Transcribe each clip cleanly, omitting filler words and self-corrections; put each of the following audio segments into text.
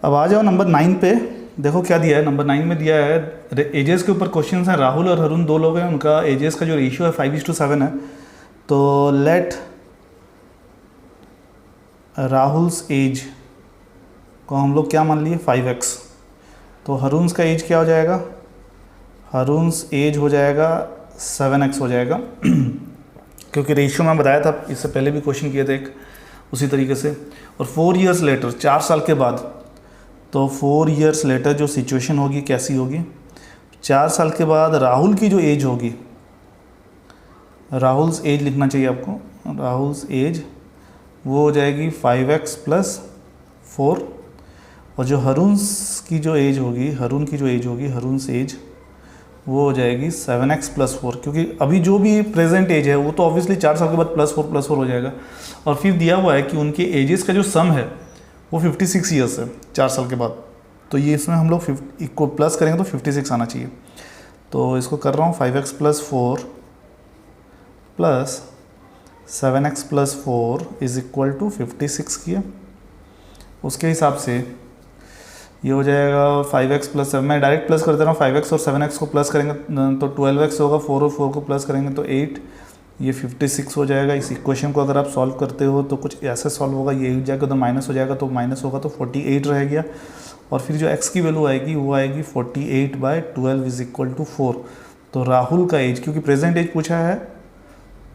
अब आ जाओ नंबर 9 पे। देखो क्या दिया है, नंबर 9 में दिया है एजेस के ऊपर क्वेश्चन हैं। राहुल और अरुण दो लोग हैं, उनका एजेस का जो रेशियो है 5:7 है। तो लेट राहुल्स एज को हम लोग क्या मान लिए 5x। तो अरुण का एज क्या हो जाएगा, अरुण एज हो जाएगा 7x हो जाएगा क्योंकि रेशियो मैं बताया था, इससे पहले भी क्वेश्चन किए थे एक उसी तरीके से। और 4 ईयर्स लेटर, 4 साल के बाद, तो 4 ईयर्स लेटर जो सिचुएशन होगी कैसी होगी, 4 साल के बाद राहुल की जो एज होगी, राहुल्स एज लिखना चाहिए आपको, राहुल्स एज वो हो जाएगी 5x + 4। और जो अरुण की जो एज होगी, अरुण एज वो हो जाएगी 7x + 4, क्योंकि अभी जो भी प्रेजेंट एज है वो तो ऑब्वियसली 4 साल के बाद +4 हो जाएगा। और फिर दिया हुआ है कि उनके एजेस का जो सम है वो 56 ईयर्स है 4 साल के बाद। तो ये इसमें हम लोग को प्लस करेंगे तो 56 आना चाहिए। तो इसको कर रहा हूँ 5x + 4 + 7x + 4 = 56 किया। उसके हिसाब से ये हो जाएगा 5x + 7, मैं डायरेक्ट प्लस कर दे रहा हूँ। 5x और 7x को प्लस करेंगे तो 12x होगा, 4 और 4 को प्लस करेंगे तो 8, ये 56 हो जाएगा। इस इक्वेशन को अगर आप सॉल्व करते हो तो कुछ ऐसे सॉल्व होगा, ये 8 जाएगा तो माइनस हो जाएगा, तो माइनस होगा तो 48 रह गया। और फिर जो x की वैल्यू आएगी वो आएगी 48/12 = 4। तो राहुल का एज, क्योंकि प्रेजेंट एज पूछा है,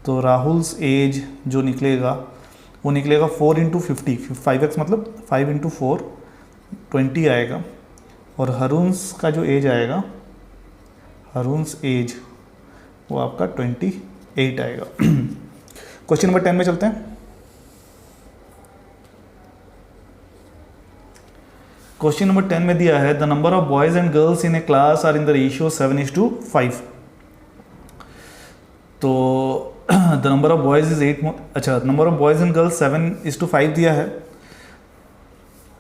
तो राहुल्स एज जो निकलेगा वो निकलेगा 4 × 50, 5x मतलब 5 × 4 20 आएगा। और अरुण का जो एज आएगा, अरुण एज वो आपका 28 आएगा। क्वेश्चन नंबर 10 में चलते हैं। क्वेश्चन नंबर 10 में दिया है the number of boys and girls in a class are in the ratio 7:5। तो the number of boys is 8, अच्छा number of boys and girls 7:5 दिया है।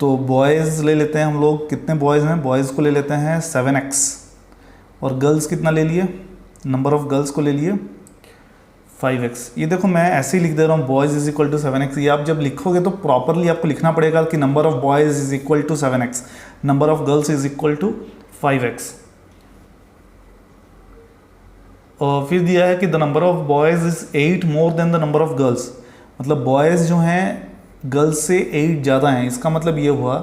तो बॉयज़ ले लेते हैं हम लोग, कितने बॉयज़ हैं, बॉयज़ को ले लेते हैं 7x, और गर्ल्स कितना ले लिए, नंबर ऑफ़ गर्ल्स को ले लिए 5x। ये देखो मैं ऐसे ही लिख दे रहा हूँ, बॉयज़ = 7x। ये आप जब लिखोगे तो प्रॉपरली आपको लिखना पड़ेगा कि number of boys = 7x, number of girls = 5x। और फिर दिया है कि the number of boys is 8 more than the number of girls, मतलब बॉयज़ जो हैं गर्ल्स से 8 ज़्यादा हैं। इसका मतलब ये हुआ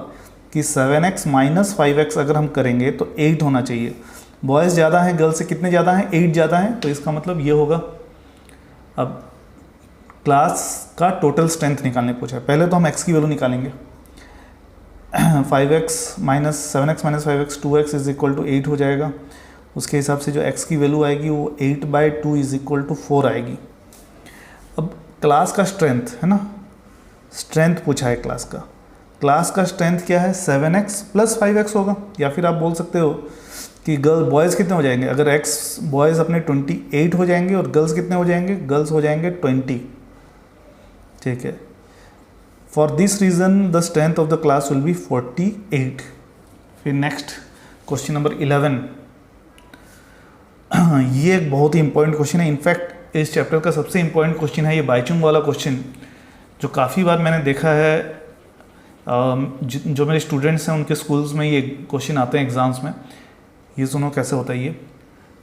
कि 7x - 5x अगर हम करेंगे तो 8 होना चाहिए। बॉयज़ ज़्यादा हैं गर्ल्स से, कितने ज़्यादा हैं, 8 ज़्यादा हैं, तो इसका मतलब ये होगा। अब क्लास का टोटल स्ट्रेंथ निकालने पूछा है, पहले तो हम x की वैल्यू निकालेंगे। 5x - 7x - 5x 2x = 8 हो जाएगा। उसके हिसाब से जो x की वैल्यू आएगी वो 8/2 = 4 आएगी। अब क्लास का स्ट्रेंथ है ना, स्ट्रेंथ पूछा है क्लास का, क्लास का स्ट्रेंथ क्या है, 7x + 5x होगा। या फिर आप बोल सकते हो कि बॉयज़ कितने हो जाएंगे, अगर x बॉयज़ अपने 28 हो जाएंगे और गर्ल्स कितने हो जाएंगे, गर्ल्स हो जाएंगे 20, ठीक है। For this reason the strength of the class will be 48। फिर नेक्स्ट क्वेश्चन नंबर 11। ये एक बहुत ही इंपॉर्टेंट क्वेश्चन है, इनफैक्ट इस चैप्टर का सबसे इंपॉर्टेंट क्वेश्चन है ये बाइचुंग वाला क्वेश्चन, जो काफ़ी बार मैंने देखा है। जो मेरे स्टूडेंट्स हैं उनके स्कूल्स में ये क्वेश्चन आते हैं एग्जाम्स में। ये सुनो कैसे होता है ये।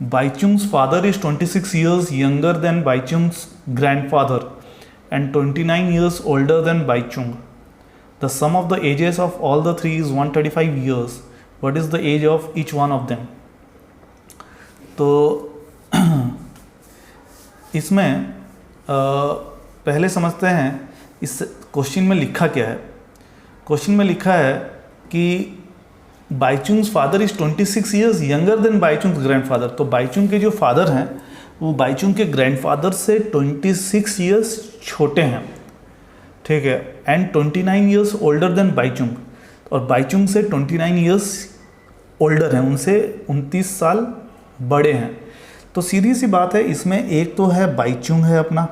Bhaichung's father is 26 years younger than Bhaichung's grandfather and 29 years older than Bhaichung. The sum of the ages of all the three is 135 years. What is the age of each one of them. तो इसमें पहले समझते हैं इस क्वेश्चन में लिखा क्या है। क्वेश्चन में लिखा है कि Bhaichung's father is 26 years younger than Bhaichung's grandfather. तो बाइचुंग के जो फादर हैं वो बाइचुंग के ग्रैंडफादर से 26 ईयर्स छोटे हैं, ठीक है, and 29 years older than Bhaichung, और बाइचुंग से 29 ईयर्स ओल्डर हैं, उनसे 29 साल बड़े हैं। तो सीधी सी बात है, इसमें एक तो है बाइचुंग है अपना,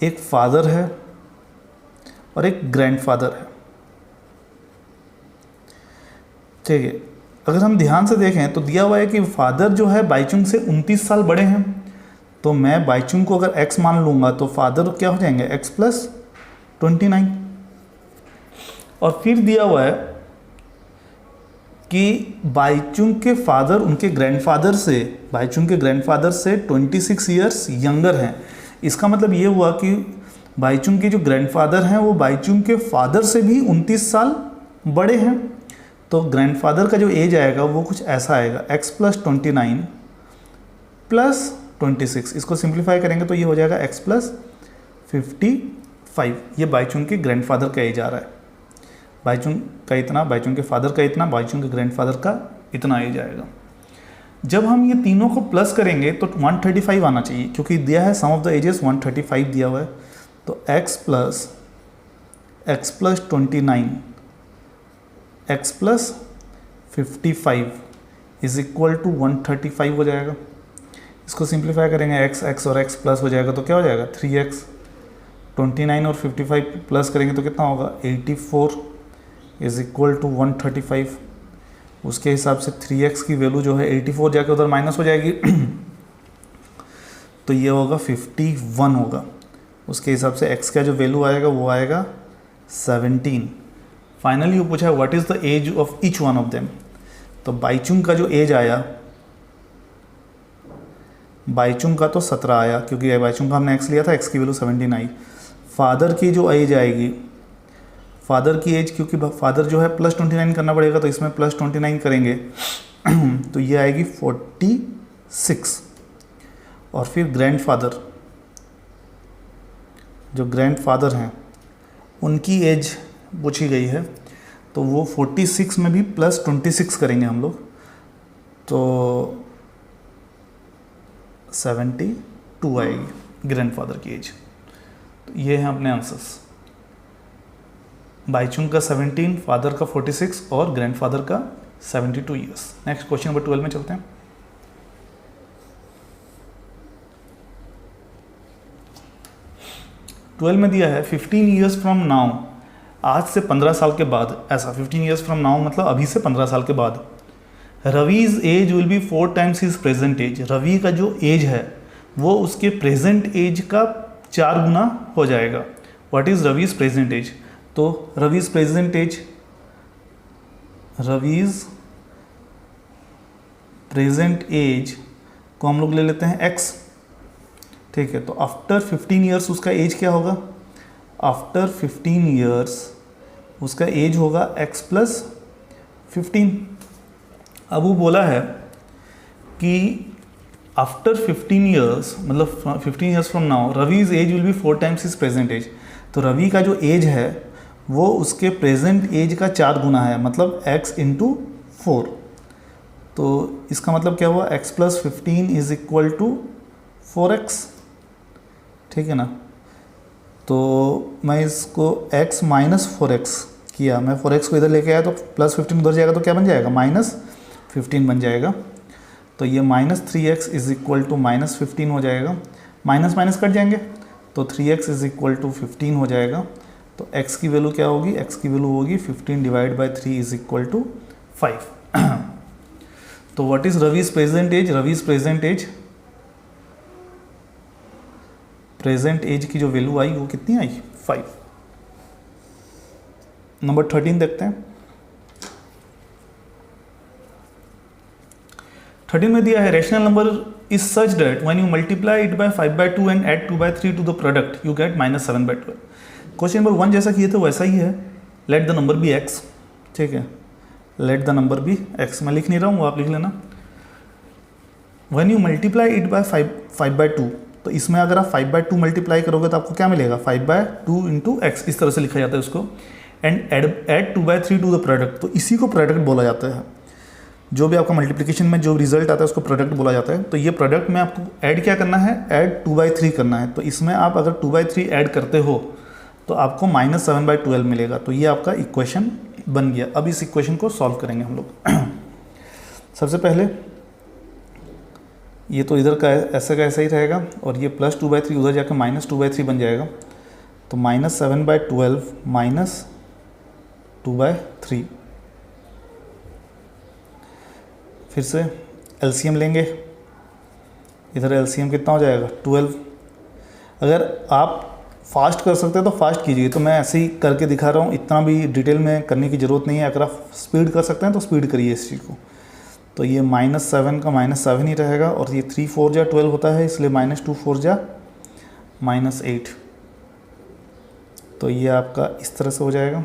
एक फादर है और एक ग्रैंडफादर है, ठीक है। अगर हम ध्यान से देखें तो दिया हुआ है कि फादर जो है बाइचुंग से 29 साल बड़े हैं, तो मैं बाइचुंग को अगर x मान लूँगा तो फादर क्या हो जाएंगे x + 29। और फिर दिया हुआ है कि बाईचुंग के फादर उनके ग्रैंडफादर से, बाईचुंग के ग्रैंडफादर से 26 ईयर्स यंगर हैं। इसका मतलब ये हुआ कि बाईचुंग के जो ग्रैंडफादर हैं वो बाईचुंग के फादर से भी 29 साल बड़े हैं। तो ग्रैंडफादर का जो एज आएगा वो कुछ ऐसा आएगा, x + 29 + 26। इसको सिंप्लीफाई करेंगे तो ये हो जाएगा x + 55। ये बाईचुंग के ग्रैंडफादर का एज आ रहा है। बाईचुंग का इतना, बाईचुंग के फादर का इतना, बाईचुंग के ग्रैंडफादर का इतना एज आएगा। जब हम ये तीनों को प्लस करेंगे तो 135 आना चाहिए, क्योंकि दिया है सम ऑफ द एजेस 135 दिया हुआ है। तो x + 29 x + 55 = 135 हो जाएगा। इसको सिंप्लीफाई करेंगे, x और x प्लस हो जाएगा तो क्या हो जाएगा 3x। 29 और 55 प्लस करेंगे तो कितना होगा 84 = 135। उसके हिसाब से 3x की वैल्यू जो है 84 जाके उधर माइनस हो जाएगी तो ये होगा 51 होगा। उसके हिसाब से x का जो वैल्यू आएगा वो आएगा 17। फाइनली वो पूछा what is the age of each one of them. तो बाईचुंग का जो एज आया, बाईचुंग का तो 17 आया, क्योंकि बाईचुंग का हमने x लिया था, x की वैल्यू 17 आई। फादर की जो एज आएगी, फादर की एज, क्योंकि फादर जो है +29 करना पड़ेगा तो इसमें +29 करेंगे तो ये आएगी 46। और फिर ग्रैंडफादर, जो ग्रैंडफादर हैं उनकी एज पूछी गई है तो वो 46 में भी +26 करेंगे हम लोग तो 72 आएगी ग्रैंडफादर की एज। तो ये हैं अपने आंसर्स, बाईचुंग का 17, फादर का 46 और ग्रैंडफादर का 72 ईयर्स। नेक्स्ट क्वेश्चन नंबर 12 में चलते हैं। ट्वेल्व में दिया है 15 ईयर्स फ्रॉम नाउ, आज से 15 साल के बाद, ऐसा 15 ईयर्स फ्रॉम नाउ मतलब अभी से 15 साल के बाद, Ravi's age will be 4 times his present age. Ravi का जो एज है वो उसके प्रेजेंट एज का 4 गुना हो जाएगा। What is Ravi's present age? तो Ravi's present age, Ravi's present age को हम लोग ले लेते हैं x, ठीक है। तो आफ्टर 15 ईयर्स उसका एज क्या होगा? आफ्टर 15 ईयर्स उसका एज होगा x + 15। अब वो बोला है कि आफ्टर 15 ईयर्स मतलब 15 years from now Ravi's age will be 4 times his present age. तो रवि का जो एज है वो उसके प्रेजेंट एज का 4 गुना है, मतलब x × 4। तो इसका मतलब क्या हुआ, x + 15 = 4x, ठीक है ना। तो मैं इसको x - 4x किया, मैं 4x को इधर लेके आया तो +15 उधर जाएगा तो क्या बन जाएगा -15 बन जाएगा। तो ये -3x = -15 हो जाएगा, माइनस माइनस कट जाएंगे तो 3x = 15 हो जाएगा। तो x की वैल्यू क्या होगी? x की वैल्यू होगी 15 / 3 = 5। तो what is Ravi's present age? Ravi's present age की जो वैल्यू आई वो कितनी आई? 5। नंबर 13 देखते हैं। 13 में दिया है rational number is such that when you multiply it by 5/2 and add 2/3 to the product you get -7/12। Question number 1 जैसा किए थे वैसा ही है। Let the number be x, ठीक है, let the number be x। मैं लिख नहीं रहा हूँ, आप लिख लेना। When you multiply it by 5/2, तो इसमें अगर आप 5/2 मल्टीप्लाई करोगे तो आपको क्या मिलेगा? 5/2 × x, इस तरह से लिखा जाता है उसको। And add 2/3 to the product, तो इसी को प्रोडक्ट बोला जाता है। जो भी आपका मल्टीप्लिकेशन में जो रिजल्ट आता है उसको प्रोडक्ट बोला जाता है। तो ये प्रोडक्ट में आपको ऐड क्या करना है? ऐड 2/3 करना है। तो इसमें आप अगर 2/3 ऐड करते हो तो आपको -7/12 मिलेगा। तो ये आपका इक्वेशन बन गया। अब इस इक्वेशन को सॉल्व करेंगे हम लोग। सबसे पहले ये तो इधर का ऐसा ही रहेगा और ये +2/3 उधर जाकर -2/3 बन जाएगा। तो -7/12 -2/3। फिर से एलसीएम लेंगे, इधर एलसीएम कितना हो जाएगा? 12। अगर आप फास्ट कर सकते हैं तो फास्ट कीजिए, तो मैं ऐसे ही करके दिखा रहा हूँ, इतना भी डिटेल में करने की ज़रूरत नहीं है। अगर आप स्पीड कर सकते हैं तो स्पीड करिए इस चीज़ को। तो ये -7 का -7 ही रहेगा, और ये 3 4 जा 12 होता है, इसलिए -2 4 जा -8। तो ये आपका इस तरह से हो जाएगा,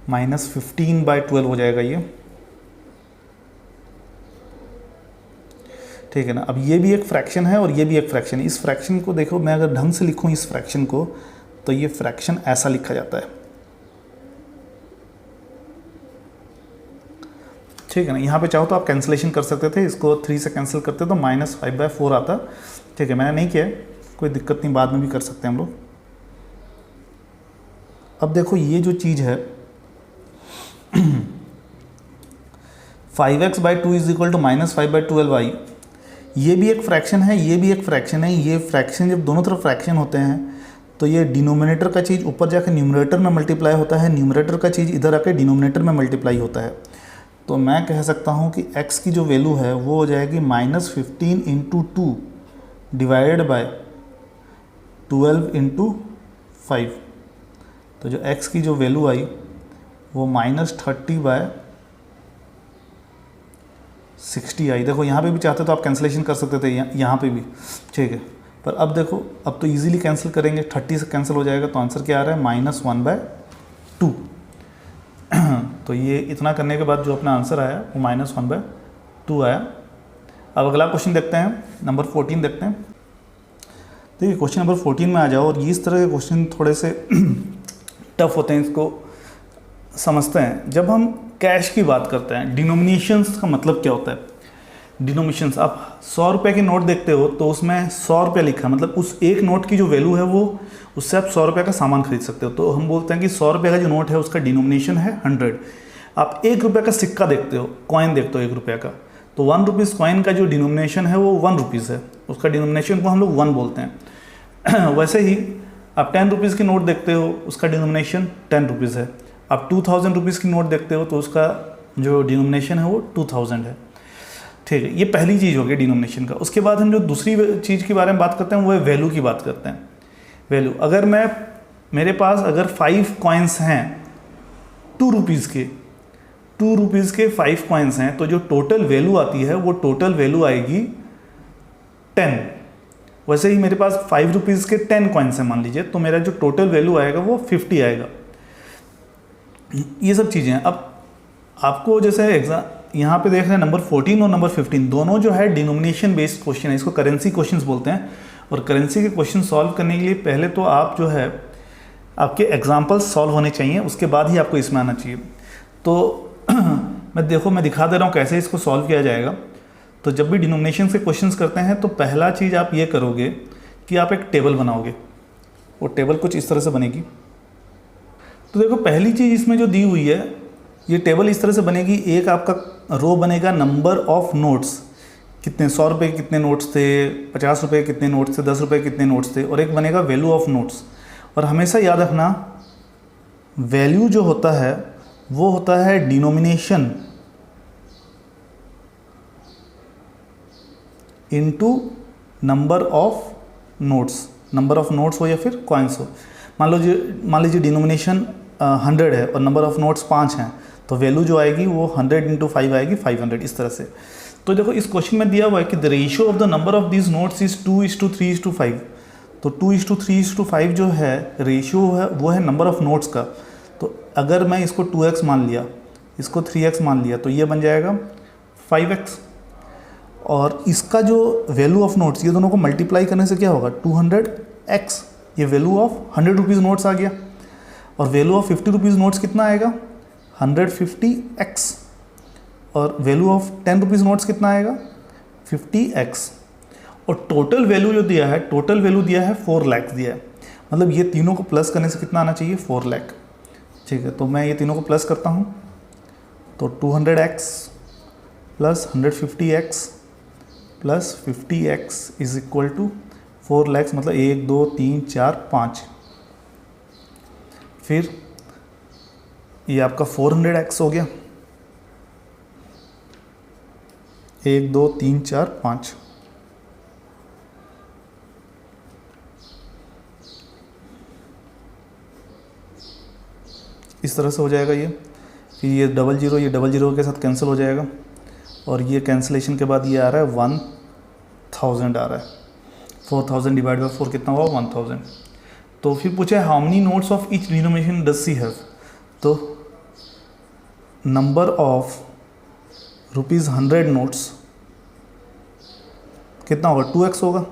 -15/12 हो जाएगा ये, ठीक है ना। अब ये भी एक फ्रैक्शन है और ये भी एक फ्रैक्शन है। इस फ्रैक्शन को देखो, मैं अगर ढंग से लिखूँ इस फ्रैक्शन को, तो ये फ्रैक्शन ऐसा लिखा जाता है, ठीक है ना। यहाँ पे चाहो तो आप कैंसिलेशन कर सकते थे, इसको 3 से कैंसिल करते तो -5/4 आता, ठीक है। मैंने नहीं किया, कोई दिक्कत नहीं, बाद में भी कर सकते हैं हम लोग। अब देखो ये जो चीज़ है 5x/2 = -5/12y, ये भी एक फ्रैक्शन है, ये भी एक फ्रैक्शन है। ये फ्रैक्शन जब दोनों तरफ फ्रैक्शन होते हैं तो ये डिनोमिनेटर का चीज़ ऊपर जाकर न्यूमरेटर में मल्टीप्लाई होता है, न्यूमरेटर का चीज़ इधर आकर डिनोमिनेटर में मल्टीप्लाई होता है। तो मैं कह सकता हूँ कि x की जो वैल्यू है वो हो जाएगी -15 × 2 डिवाइडेड बाय 12 × 5। तो जो x की जो वैल्यू आई वो -30/60 आई। देखो यहाँ पे भी चाहते तो आप कैंसिलेशन कर सकते थे, यहाँ पे भी, ठीक है। पर अब देखो, अब तो इजीली कैंसिल करेंगे, 30 से कैंसिल हो जाएगा, तो आंसर क्या आ रहा है -1/2। तो ये इतना करने के बाद जो अपना आंसर आया वो -1/2 आया। अब अगला क्वेश्चन देखते हैं, नंबर 14 देखते हैं। देखिए क्वेश्चन नंबर 14 में आ जाओ, और इस तरह के क्वेश्चन थोड़े से टफ होते हैं, इसको समझते हैं। जब हम कैश की बात करते हैं, डिनोमिनेशंस का मतलब क्या होता है? डिनोमिनेशंस, आप 100 रुपये के नोट देखते हो तो उसमें 100 रुपये लिखा है, मतलब उस एक नोट की जो वैल्यू है वो, उससे आप 100 रुपये का सामान खरीद सकते हो। तो हम बोलते हैं कि 100 रुपये का जो नोट है उसका डिनोमिनेशन है 100। आप 1 रुपये का सिक्का देखते हो, कॉइन देखते हो 1 रुपये का, तो 1 रुपीज़ कॉइन का जो डिनोमिनेशन है वो 1 रुपीज़ है, उसका डिनोमिनेशन को हम लोग 1 बोलते हैं। वैसे ही आप 10 रुपीज़ की नोट देखते हो, उसका डिनोमिनेशन 10 रुपीज़ है। आप 2000 रुपीज़ की नोट देखते हो तो उसका जो डिनोमिनेशन है वो 2000 है, ठीक है। ये पहली चीज़ हो गई डिनोमिनेशन का। उसके बाद हम जो दूसरी चीज़ के बारे में बात करते हैं वो है वैल्यू की बात करते हैं। वैल्यू, अगर मेरे पास अगर 5 कॉइन्स हैं 2 रुपीज़ के, 2 रुपीज़ के 5 कॉइन्स हैं, तो जो टोटल वैल्यू आती है वो टोटल वैल्यू आएगी 10। वैसे ही मेरे पास 5 रुपीज़ के 10 कॉइन्स हैं मान लीजिए, तो मेरा जो टोटल वैल्यू आएगा वो 50 आएगा। ये सब चीज़ें हैं। अब आपको जैसे यहाँ पे देख रहे हैं नंबर 14 और नंबर 15 दोनों जो है डिनोमिनेशन बेस्ड क्वेश्चन है, इसको करेंसी क्वेश्चंस बोलते हैं। और करेंसी के क्वेश्चन सॉल्व करने के लिए पहले तो आप जो है आपके एग्जाम्पल्स सॉल्व होने चाहिए, उसके बाद ही आपको इसमें आना चाहिए। तो मैं दिखा दे रहा हूँ कैसे इसको सॉल्व किया जाएगा। तो जब भी डिनोमिनेशन के क्वेश्चंस करते हैं तो पहला चीज़ आप ये करोगे कि आप एक टेबल बनाओगे। वो टेबल कुछ इस तरह से बनेगी। तो देखो पहली चीज़ इसमें जो दी हुई है, ये टेबल इस तरह से बनेगी। एक आपका रो बनेगा नंबर ऑफ नोट्स, कितने 100 रुपये के कितने नोट्स थे, 50 रुपये के कितने नोट्स थे, 10 रुपये के कितने नोट्स थे, और एक बनेगा वैल्यू ऑफ नोट्स। और हमेशा याद रखना, वैल्यू जो होता है वो होता है denomination into number of notes. Number of notes हो या फिर कॉइन्स हो। मान लीजिए डिनोमिनेशन 100 है और नंबर ऑफ नोट्स 5 हैं, तो वैल्यू जो आएगी वो 100 × 5 आएगी 500, इस तरह से। तो देखो इस क्वेश्चन में दिया हुआ है कि the ratio of the number of these notes is 2:3:5। तो 2:3:5 जो है रेशियो है वो है नंबर ऑफ नोट्स का। तो अगर मैं इसको 2x मान लिया, इसको 3x मान लिया, तो ये बन जाएगा 5x। और इसका जो वैल्यू ऑफ नोट्स, ये दोनों को मल्टीप्लाई करने से क्या होगा 200x। ये वैल्यू ऑफ 100 रुपीज़ नोट्स आ गया। और वैल्यू ऑफ 50 रुपीज़ नोट्स कितना आएगा 150x। और वैल्यू ऑफ 10 रुपीज़ नोट्स कितना आएगा 50x। और टोटल वैल्यू जो दिया है, टोटल वैल्यू दिया है 4 लाख दिया है। मतलब ये तीनों को प्लस करने से कितना आना चाहिए 4 लाख, ठीक है। तो मैं ये तीनों को प्लस करता हूँ, तो 200x plus 150x plus 50x is equal to 4 lakh, मतलब 1 2 3 4 5। फिर ये आपका 400x हो गया, 1 2 3 4 5। इस तरह से हो जाएगा ये। फिर ये 00 ये 00 के साथ कैंसिल हो जाएगा, और ये कैंसिलेशन के बाद ये आ रहा है 1000 आ रहा है। 4000 डिवाइड बाई 4 कितना हुआ 1000। तो फिर पूछा है how many notes of each denomination does she have. तो नंबर ऑफ ₹100 नोट्स कितना होगा 2x होगा।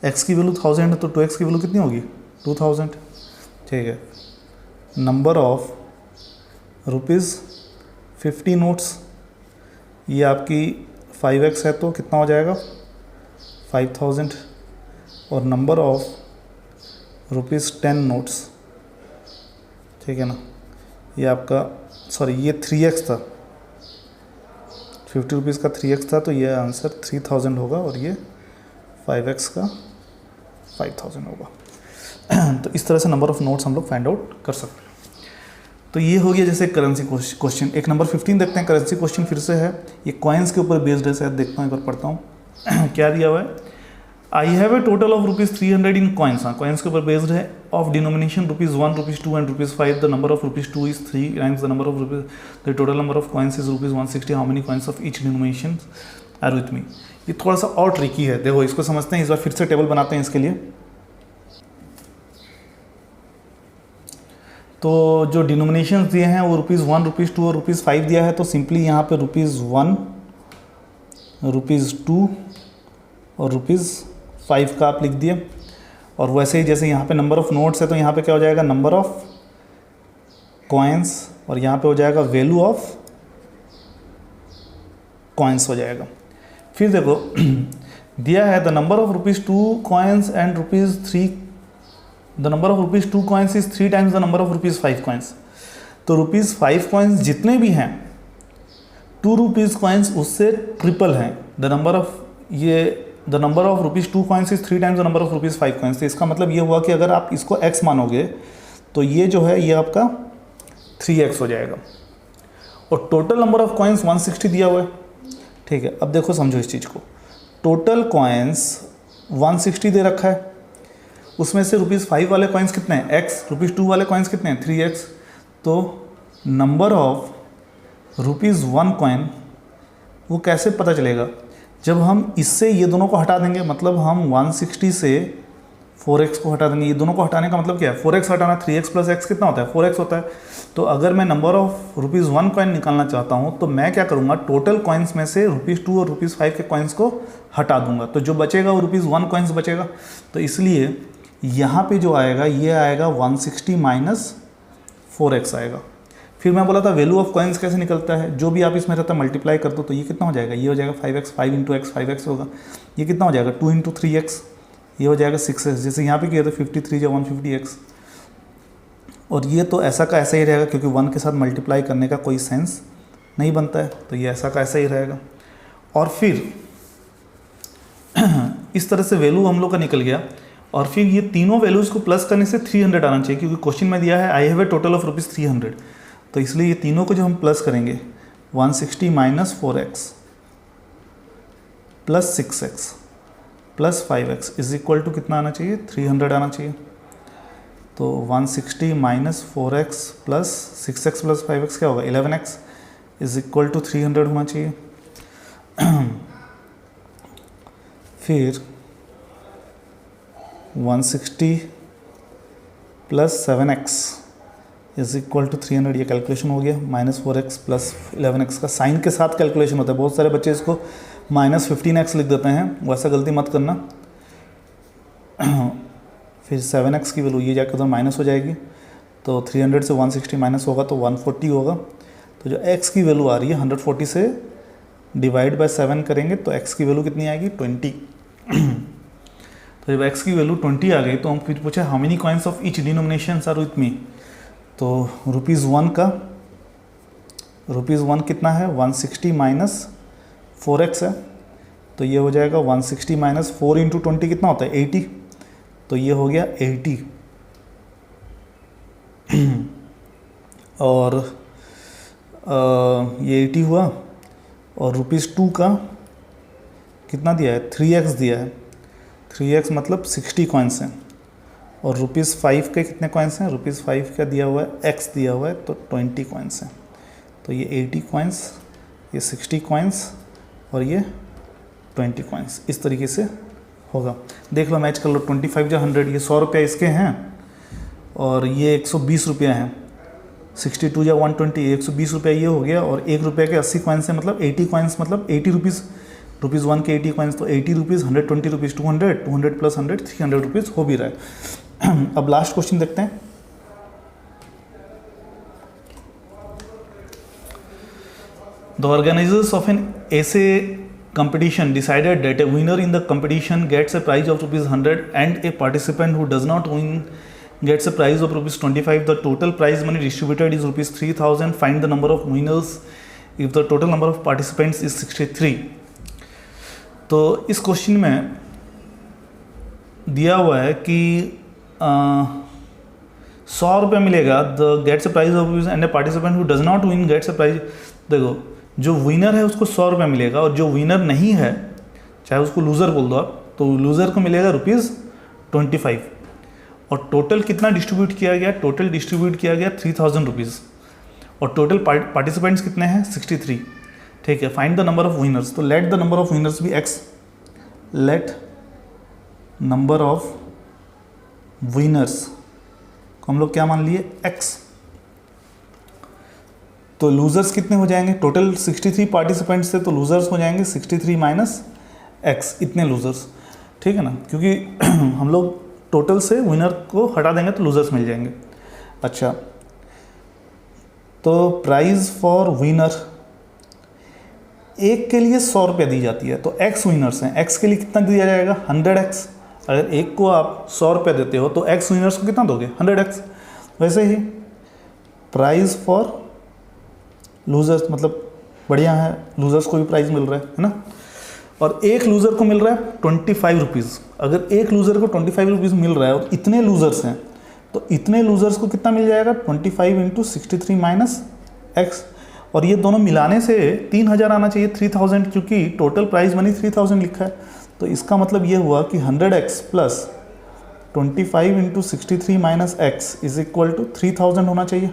x की वैल्यू 1000 है तो 2x की वैल्यू कितनी होगी 2000। ठीक है। नंबर ऑफ ₹50 नोट्स, ये आपकी 5x है तो कितना हो जाएगा 5000। और नंबर ऑफ ₹10 नोट्स, ठीक है ना, ये आपका सॉरी ये 3x था, 50 रुपीज़ का 3x था, तो ये आंसर 3000 होगा और ये 5x का 5000 होगा। तो इस तरह से नंबर ऑफ़ नोट्स हम लोग फाइंड आउट कर सकते हैं। तो ये हो गया जैसे करेंसी क्वेश्चन। एक नंबर 15 देखते हैं, करेंसी क्वेश्चन फिर से है, ये कॉइन्स के ऊपर बेस्ड है, शायद देखता हूँ एक बार पढ़ता हूँ। क्या दिया हुआ है, I have a total of ₹300 in coins. हाँ, कॉइन्स के ऊपर बेस्ड है, of denomination ₹1, ₹2 and ₹5। The number of ₹2 is 3 times the number of the total number of coins is ₹160। How many coins of each denomination are with me. ये थोड़ा सा और tricky है, देखो इसको समझते हैं। इस बार फिर से टेबल बनाते हैं इसके लिए। तो जो डिनोमिनेशंस दिए हैं वो ₹1, ₹2 और ₹5 दिया है, तो सिंपली यहाँ पे ₹1, ₹2 और ₹5 का आप लिख दिए। और वैसे ही जैसे यहाँ पे नंबर ऑफ़ नोट्स है तो यहाँ पे क्या हो जाएगा नंबर ऑफ़ कॉइन्स, और यहाँ पे हो जाएगा वैल्यू ऑफ कॉइन्स हो जाएगा। फिर देखो दिया है the number of ₹2 coins and ₹3, the number of ₹2 coins is 3 times the number of ₹5 coins. तो ₹5 कॉइन्स जितने भी हैं, ₹2 कॉइन्स उससे ट्रिपल हैं। The number of ₹2 coins is 3 times the number of ₹5 coins. तो इसका मतलब ये हुआ कि अगर आप इसको x मानोगे तो ये जो है ये आपका 3x हो जाएगा। और टोटल नंबर ऑफ कॉइन्स 160 दिया हुआ है, ठीक है। अब देखो समझो इस चीज़ को, टोटल कॉइन्स 160 दे रखा है, उसमें से ₹5 वाले कॉइन्स कितने हैं x, ₹2 वाले कॉइन्स कितने हैं 3x। तो नंबर ऑफ ₹1 कॉइन वो कैसे पता चलेगा, जब हम इससे ये दोनों को हटा देंगे, मतलब हम 160 से 4x को हटा देंगे। ये दोनों को हटाने का मतलब क्या है, 4x हटाना, 3x प्लस x कितना होता है 4x होता है। तो अगर मैं नंबर ऑफ ₹1 कॉइन निकालना चाहता हूँ तो मैं क्या करूँगा, टोटल कॉइन्स में से ₹2 और ₹5 के कॉइन्स को हटा दूंगा, तो जो बचेगा वो ₹1 कॉइन्स बचेगा। तो इसलिए यहाँ पे जो आएगा ये आएगा 160 माइनस 4x आएगा। फिर मैं बोला था वैल्यू ऑफ कॉइन्स कैसे निकलता है, जो भी आप इसमें रहता है मल्टीप्लाई कर दो, तो ये कितना हो जाएगा, ये हो जाएगा 5x, 5 इंटू एक्स 5x होगा। ये कितना हो जाएगा 2 इंटू 3x, ये हो जाएगा 6x। जैसे यहाँ पे किया था 53 या 150x। और ये तो ऐसा का ऐसा ही रहेगा, क्योंकि 1 के साथ मल्टीप्लाई करने का कोई सेंस नहीं बनता है, तो ये ऐसा का ऐसा ही रहेगा। और फिर इस तरह से वैल्यू हम लोग का निकल गया। और फिर ये तीनों वैल्यूज़ को प्लस करने से 300 आना चाहिए, क्योंकि क्वेश्चन में दिया है I have a total of ₹300। तो इसलिए ये तीनों को जो हम प्लस करेंगे 160 minus 4x plus 6x plus 5x is equal to कितना आना चाहिए 300 आना चाहिए। तो 160 minus 4x plus 6x plus 5x क्या होगा 11x इज इक्वल टू 300 होना चाहिए। फिर 160 plus 7x is equal to 300, ये कैलकुलेशन हो गया। माइनस 4x प्लस 11x का साइन के साथ कैलकुलेशन होता है, बहुत सारे बच्चे इसको माइनस 15x लिख देते हैं, वैसा गलती मत करना। फिर 7x की वैल्यू ये जाकर उधर माइनस हो जाएगी, तो 300 से 160 माइनस होगा तो 140 होगा। तो जो x की वैल्यू आ रही है 140 से डिवाइड बाय 7 करेंगे तो x की वैल्यू कितनी आएगी 20। तो जब x की वैल्यू 20 आ गई तो हम फिर पूछे how many coins of each denominations are with me. तो ₹1 कितना है 160 माइनस 4x है, तो ये हो जाएगा 160 माइनस 4 इंटू 20 कितना होता है 80, तो ये हो गया 80। और ये 80 हुआ, और ₹2 का कितना दिया है 3x दिया है, 3x मतलब 60 कॉइन्स हैं, और ₹5 के कितने कॉइन्स हैं, ₹5 का दिया हुआ है, x दिया हुआ है, तो 20 कॉइन्स हैं। तो ये 80 कॉइन्स, ये 60 कॉइन्स और ये 20 कॉइन्स, इस तरीके से होगा। देख लो, मैच कर लो, 25 या 100, ये 100 रुपये इसके हैं और ये 120 रुपये हैं। 62 या 120, 120 रुपये ये हो गया, और ₹1 के 80 कॉइन्स हैं, मतलब 80 कॉइन्स, मतलब 80 रुपीज़, ₹1 के 80 कॉइन्स, तो 80 रुपीज़, 120 रुपीज़, 200 प्लस 100, 300 रुपीज़ हो भी रहा है। अब लास्ट क्वेश्चन देखते हैं। The organizers of an essay competition decided that a winner in the competition gets a prize of ₹100 and a participant who does not win gets a prize of ₹25. The total prize money distributed is ₹3000. Find the number of winners if the total number of participants is 63. तो इस question में दिया हुआ है कि 100 रुपये मिलेगा, the gets a prize of and a participant who does not win gets a prize. देखो, जो विनर है उसको 100 रुपये मिलेगा, और जो विनर नहीं है, चाहे उसको लूज़र बोल दो आप, तो लूज़र को मिलेगा ₹25। और टोटल कितना डिस्ट्रीब्यूट किया गया, टोटल डिस्ट्रीब्यूट किया गया 3000 रुपीज़, और टोटल पार्टिसिपेंट्स कितने हैं, 63। ठीक है, find the number of winners. तो let the number of winners be x, let number of winners को हम लोग क्या मान लिए, x। तो लूजर्स कितने हो जाएंगे, टोटल 63 पार्टिसिपेंट्स थे, तो लूजर्स हो जाएंगे 63 माइनस x, इतने लूजर्स। ठीक है ना, क्योंकि हम लोग टोटल से विनर को हटा देंगे तो लूजर्स मिल जाएंगे। अच्छा, तो प्राइज फॉर विनर, एक के लिए 100 रुपये दी जाती है, तो x विनर्स हैं, x के लिए कितना दिया जाएगा, 100x। अगर एक को आप 100 रुपये देते हो तो x विनर्स को कितना दोगे, 100x। वैसे ही प्राइज फॉर लूजर्स, मतलब बढ़िया है, लूजर्स को भी प्राइज मिल रहा है ना। और एक लूज़र को मिल रहा है 25 रुपीज़। अगर एक लूज़र को 25 रुपीज़ मिल रहा है और इतने लूज़र्स हैं, तो इतने लूज़र्स को कितना मिल जाएगा, 25 इंटू 63 माइनस x। और ये दोनों मिलाने से 3000 आना चाहिए, 3000, क्योंकि टोटल प्राइज मनी 3000 लिखा है। तो इसका मतलब ये हुआ कि 100x plus 25 into 63 minus x is equal to 3000 होना चाहिए।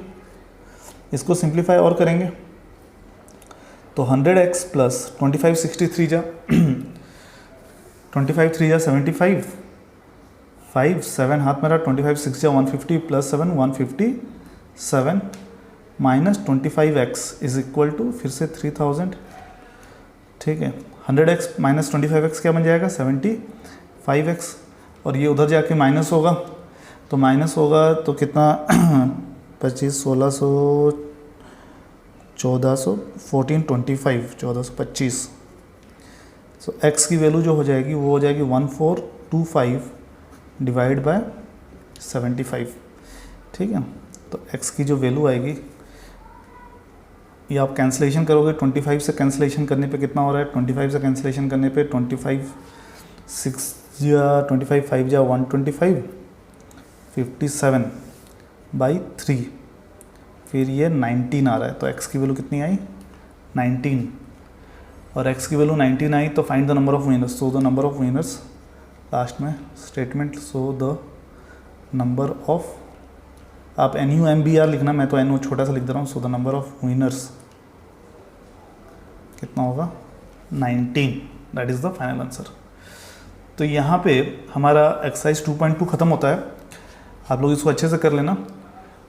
इसको सिंप्लीफाई और करेंगे तो 100x प्लस 25 63 जा 25 3 जा 75, 5 7 हाथ में रहा, 25 6 जा 150 plus 7 157 minus 25x is equal to फिर से 3000। ठीक है, 100x माइनस 25x क्या बन जाएगा, 75x। और ये उधर जाके माइनस होगा, तो माइनस होगा तो कितना 25 1600 1400 14 25 1425। सो x की वैल्यू जो हो जाएगी वो हो जाएगी 1425 डिवाइड बाय 75। ठीक है, तो x की जो वैल्यू आएगी, ये आप कैंसिलेशन करोगे, 25 से कैंसिलेशन करने पे कितना हो रहा है, 25 से कैंसिलेशन करने पे 25 6 या 25 5 या 125 57 बाई 3, फिर ये 19 आ रहा है। तो x की वैल्यू कितनी आई, 19, और x की वैल्यू 19 आई, तो find the number of winners. So the number of winners, last में statement, so the number of, आप NUMBR लिखना, मैं तो NO छोटा सा लिख दे रहा हूँ। सो द नंबर ऑफ विनर्स कितना होगा, 19, that is the final answer. तो यहाँ पे हमारा एक्सरसाइज 2.2 ख़त्म होता है। आप लोग इसको अच्छे से कर लेना,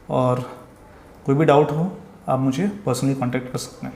और कोई भी डाउट हो आप मुझे पर्सनली कांटेक्ट कर सकते हैं।